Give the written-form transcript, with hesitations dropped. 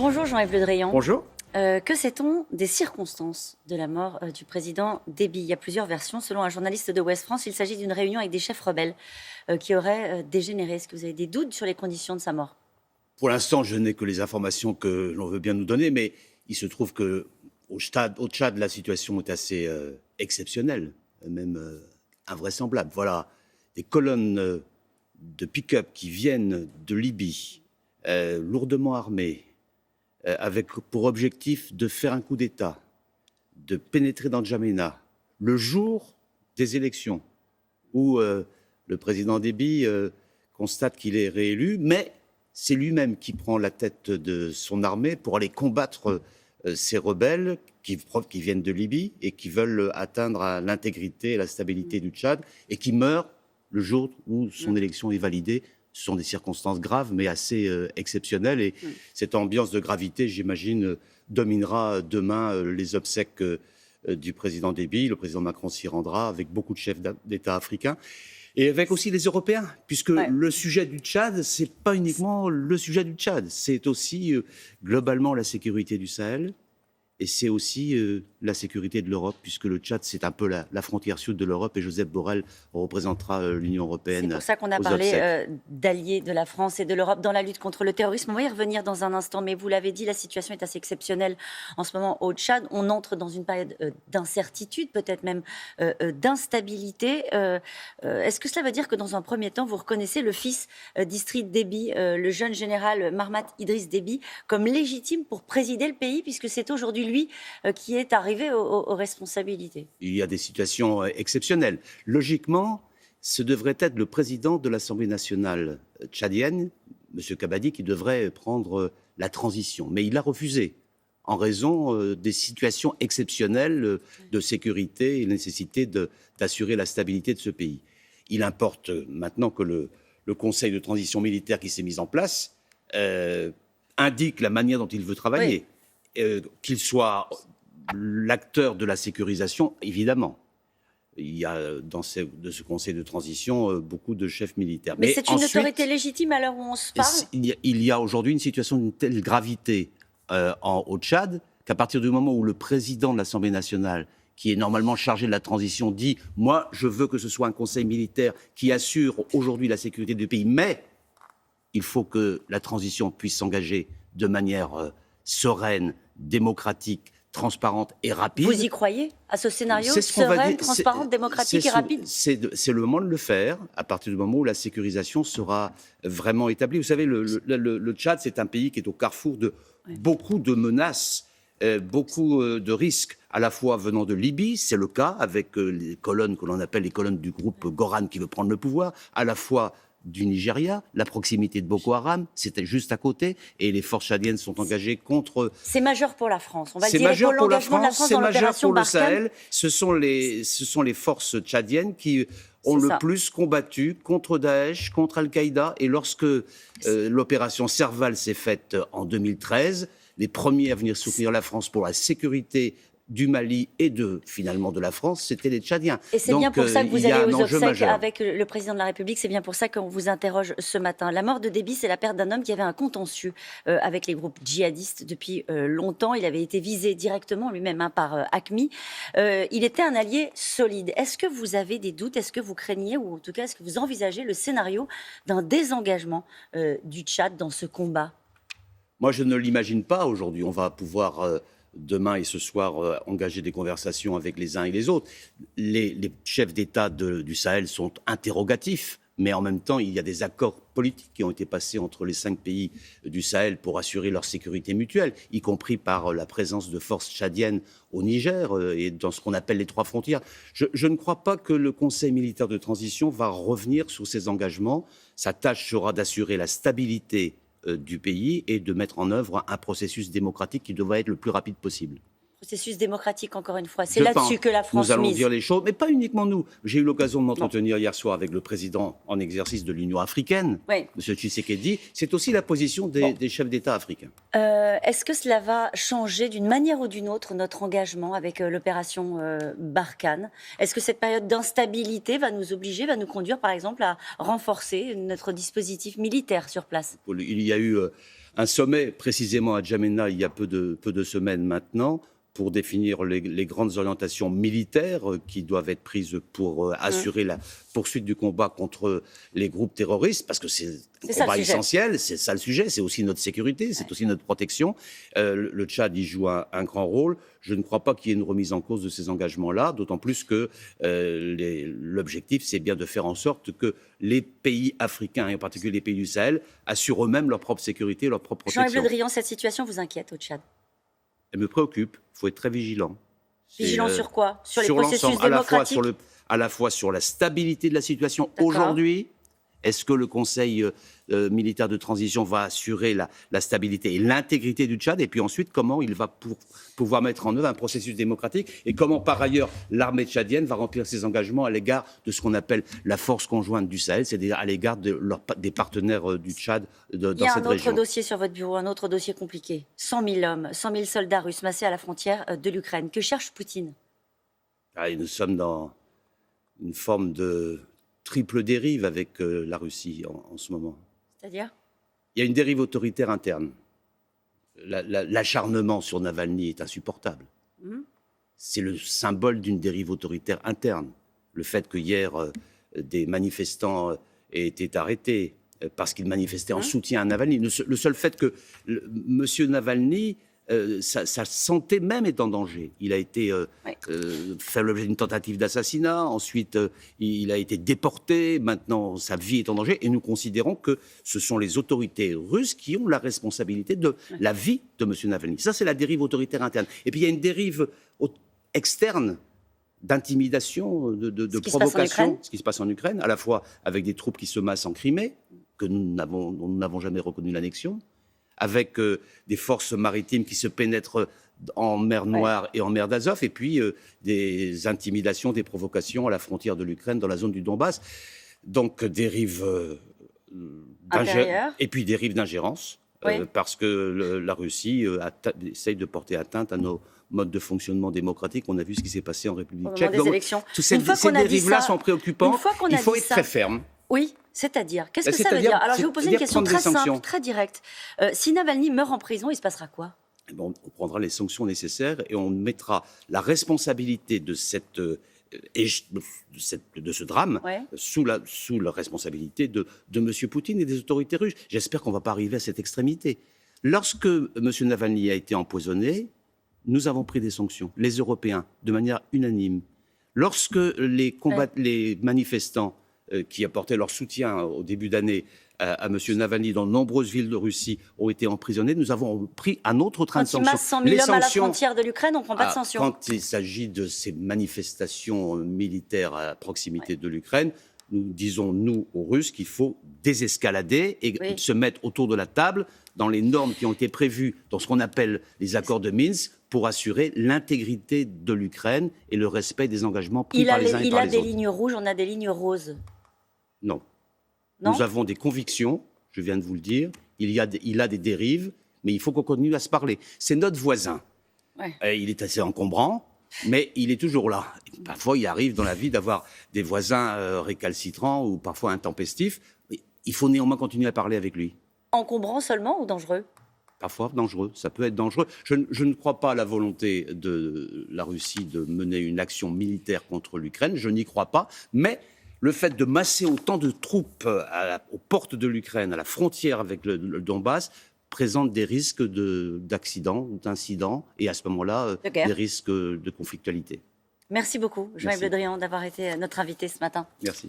Bonjour Jean-Yves Le Drian. Bonjour. Que sait-on des circonstances de la mort du président Déby? Il y a plusieurs versions. Selon un journaliste de Ouest France, il s'agit d'une réunion avec des chefs rebelles qui auraient dégénéré. Est-ce que vous avez des doutes sur les conditions de sa mort? Pour l'instant, je n'ai que les informations que l'on veut bien nous donner, mais il se trouve qu'au Tchad, la situation est assez exceptionnelle, même invraisemblable. Voilà, des colonnes de pick-up qui viennent de Libye, lourdement armées, avec pour objectif de faire un coup d'État, de pénétrer dans N'Djamena, le jour des élections, où le président Déby constate qu'il est réélu, mais c'est lui-même qui prend la tête de son armée pour aller combattre ces rebelles qui viennent de Libye et qui veulent atteindre à l'intégrité et la stabilité du Tchad et qui meurent le jour où son élection est validée. Ce sont des circonstances graves, mais assez exceptionnelles. Et cette ambiance de gravité, j'imagine, dominera demain les obsèques du président Déby. Le président Macron s'y rendra avec beaucoup de chefs d'État africains. Et avec aussi les Européens, puisque le sujet du Tchad, c'est pas uniquement le sujet du Tchad, c'est aussi globalement la sécurité du Sahel, et c'est aussi la sécurité de l'Europe, puisque le Tchad, c'est un peu la frontière sud de l'Europe, et Joseph Borrell représentera l'Union européenne. C'est pour ça qu'on a parlé d'alliés de la France et de l'Europe dans la lutte contre le terrorisme. On va y revenir dans un instant, mais vous l'avez dit, la situation est assez exceptionnelle en ce moment au Tchad. On entre dans une période d'incertitude, peut-être même d'instabilité. Est-ce que cela veut dire que dans un premier temps, vous reconnaissez le fils d'Idriss Déby, le jeune général Mahamat Idriss Déby, comme légitime pour présider le pays, puisque c'est aujourd'hui lui qui est arrivé aux responsabilités? Il y a des situations exceptionnelles. Logiquement, ce devrait être le président de l'Assemblée nationale tchadienne, M. Kabadi, qui devrait prendre la transition. Mais il a refusé, en raison des situations exceptionnelles de sécurité et la nécessité d'assurer la stabilité de ce pays. Il importe maintenant que le Conseil de transition militaire qui s'est mis en place indique la manière dont il veut travailler. Qu'il soit l'acteur de la sécurisation, évidemment. Il y a dans ce conseil de transition beaucoup de chefs militaires. Mais c'est une autorité légitime à l'heure où on se parle? Il y a aujourd'hui une situation d'une telle gravité au Tchad qu'à partir du moment où le président de l'Assemblée nationale, qui est normalement chargé de la transition, dit « Moi, je veux que ce soit un conseil militaire qui assure aujourd'hui la sécurité du pays, mais il faut que la transition puisse s'engager de manière sereine, démocratique, transparente et rapide. » Vous y croyez à ce scénario serein, transparent, démocratique et rapide? C'est le moment de le faire, à partir du moment où la sécurisation sera vraiment établie. Vous savez, le Tchad, c'est un pays qui est au carrefour de beaucoup de menaces, beaucoup de risques, à la fois venant de Libye, c'est le cas, avec les colonnes que l'on appelle les colonnes du groupe Goran qui veut prendre le pouvoir, à la fois du Nigeria, la proximité de Boko Haram, c'était juste à côté, et les forces tchadiennes sont engagées contre... C'est majeur pour la France, on va dire, pour l'engagement de la France dans l'opération Barkhane. C'est majeur pour le Sahel, ce sont les forces tchadiennes qui ont le plus combattu contre Daesh, contre Al-Qaïda, et lorsque l'opération Serval s'est faite en 2013, les premiers à venir soutenir la France pour la sécurité du Mali et finalement de la France, c'était les Tchadiens. Et c'est bien pour ça que vous allez aux obsèques avec le président de la République, c'est bien pour ça qu'on vous interroge ce matin. La mort de Déby, c'est la perte d'un homme qui avait un contentieux avec les groupes djihadistes depuis longtemps. Il avait été visé directement lui-même par AQMI. Il était un allié solide. Est-ce que vous avez des doutes? Est-ce que vous craignez, ou en tout cas, est-ce que vous envisagez le scénario d'un désengagement du Tchad dans ce combat? Moi, je ne l'imagine pas aujourd'hui. On va pouvoir... demain et ce soir, engager des conversations avec les uns et les autres. Les chefs d'État du Sahel sont interrogatifs, mais en même temps, il y a des accords politiques qui ont été passés entre les 5 pays du Sahel pour assurer leur sécurité mutuelle, y compris par la présence de forces tchadiennes au Niger et dans ce qu'on appelle les 3 frontières. Je ne crois pas que le Conseil militaire de transition va revenir sur ses engagements. Sa tâche sera d'assurer la stabilité du pays et de mettre en œuvre un processus démocratique qui devrait être le plus rapide possible. Processus démocratique, encore une fois. C'est là-dessus que la France mise. Nous allons dire les choses, mais pas uniquement nous. J'ai eu l'occasion de m'entretenir hier soir avec le président en exercice de l'Union africaine, M. Tshisekedi. C'est aussi la position des chefs d'État africains. Est-ce que cela va changer d'une manière ou d'une autre notre engagement avec l'opération Barkhane? Est-ce que cette période d'instabilité va nous obliger, va nous conduire par exemple à renforcer notre dispositif militaire sur place? Il y a eu un sommet précisément à Djamena il y a peu de semaines maintenant pour définir les grandes orientations militaires qui doivent être prises pour assurer la poursuite du combat contre les groupes terroristes, parce que c'est un combat essentiel, c'est ça le sujet, c'est aussi notre sécurité, c'est aussi notre protection. Le Tchad y joue un grand rôle. Je ne crois pas qu'il y ait une remise en cause de ces engagements-là, d'autant plus que l'objectif, c'est bien de faire en sorte que les pays africains, et en particulier les pays du Sahel, assurent eux-mêmes leur propre sécurité, leur propre protection. Jean-Yves Le Drian, cette situation vous inquiète au Tchad? Elle me préoccupe. Il faut être très vigilant. Vigilant sur quoi? Sur les processus démocratiques? À la fois sur la stabilité de la situation aujourd'hui. Est-ce que le Conseil militaire de transition va assurer la stabilité et l'intégrité du Tchad? Et puis ensuite, comment il va pouvoir mettre en œuvre un processus démocratique? Et comment, par ailleurs, l'armée tchadienne va remplir ses engagements à l'égard de ce qu'on appelle la force conjointe du Sahel, c'est-à-dire à l'égard des partenaires du Tchad dans cette région. Il y a un autre dossier sur votre bureau, un autre dossier compliqué. 100 000 hommes, 100 000 soldats russes massés à la frontière de l'Ukraine. Que cherche Poutine? Nous sommes dans une forme de triple dérive avec la Russie en ce moment. C'est-à-dire? Il y a une dérive autoritaire interne. L'acharnement sur Navalny est insupportable. C'est le symbole d'une dérive autoritaire interne. Le fait que hier, des manifestants aient été arrêtés parce qu'ils manifestaient en soutien à Navalny. Le seul fait que M. Navalny, sa santé même est en danger. Il a été fait l'objet d'une tentative d'assassinat, ensuite il a été déporté, maintenant sa vie est en danger, et nous considérons que ce sont les autorités russes qui ont la responsabilité de la vie de M. Navalny. Ça, c'est la dérive autoritaire interne. Et puis il y a une dérive externe d'intimidation, de provocation, ce qui se passe en Ukraine, à la fois avec des troupes qui se massent en Crimée, dont nous n'avons jamais reconnu l'annexion, avec des forces maritimes qui se pénètrent en mer Noire et en mer d'Azov, et puis des intimidations, des provocations à la frontière de l'Ukraine, dans la zone du Donbass. Donc dérive et puis dérive d'ingérence, parce que la Russie essaye de porter atteinte à nos modes de fonctionnement démocratique. On a vu ce qui s'est passé en République tchèque. Donc, toutes ces dérives-là sont préoccupantes. Il faut être très ferme. Oui, c'est-à-dire, qu'est-ce que ça veut dire? Alors, je vais vous poser une question très simple, très directe. Si Navalny meurt en prison, il se passera quoi? On prendra les sanctions nécessaires et on mettra la responsabilité de ce drame sous la responsabilité de M. Poutine et des autorités russes. J'espère qu'on ne va pas arriver à cette extrémité. Lorsque M. Navalny a été empoisonné, nous avons pris des sanctions, les Européens, de manière unanime. Lorsque les manifestants qui apportaient leur soutien au début d'année à M. Navalny dans de nombreuses villes de Russie ont été emprisonnés, nous avons pris un autre train de sanctions. Quand il masse 100 000 hommes à la frontière de l'Ukraine, on ne prend pas de sanctions. Quand il s'agit de ces manifestations militaires à proximité de l'Ukraine, nous disons, nous, aux Russes, qu'il faut désescalader et se mettre autour de la table dans les normes qui ont été prévues dans ce qu'on appelle les accords de Minsk pour assurer l'intégrité de l'Ukraine et le respect des engagements pris par les uns et par les autres. Il a des lignes rouges, on a des lignes roses. Non. Nous avons des convictions, je viens de vous le dire. Il a des dérives, mais il faut qu'on continue à se parler. C'est notre voisin. Il est assez encombrant, mais il est toujours là. Et parfois, il arrive dans la vie d'avoir des voisins récalcitrants ou parfois intempestifs. Mais il faut néanmoins continuer à parler avec lui. Encombrant seulement ou dangereux? Parfois dangereux, ça peut être dangereux. Je ne crois pas à la volonté de la Russie de mener une action militaire contre l'Ukraine, je n'y crois pas, mais le fait de masser autant de troupes aux portes de l'Ukraine, à la frontière avec le Donbass, présente des risques d'accidents, d'incidents, et à ce moment-là, des risques de conflictualité. Merci beaucoup, Jean-Yves Le Drian, d'avoir été notre invité ce matin. Merci.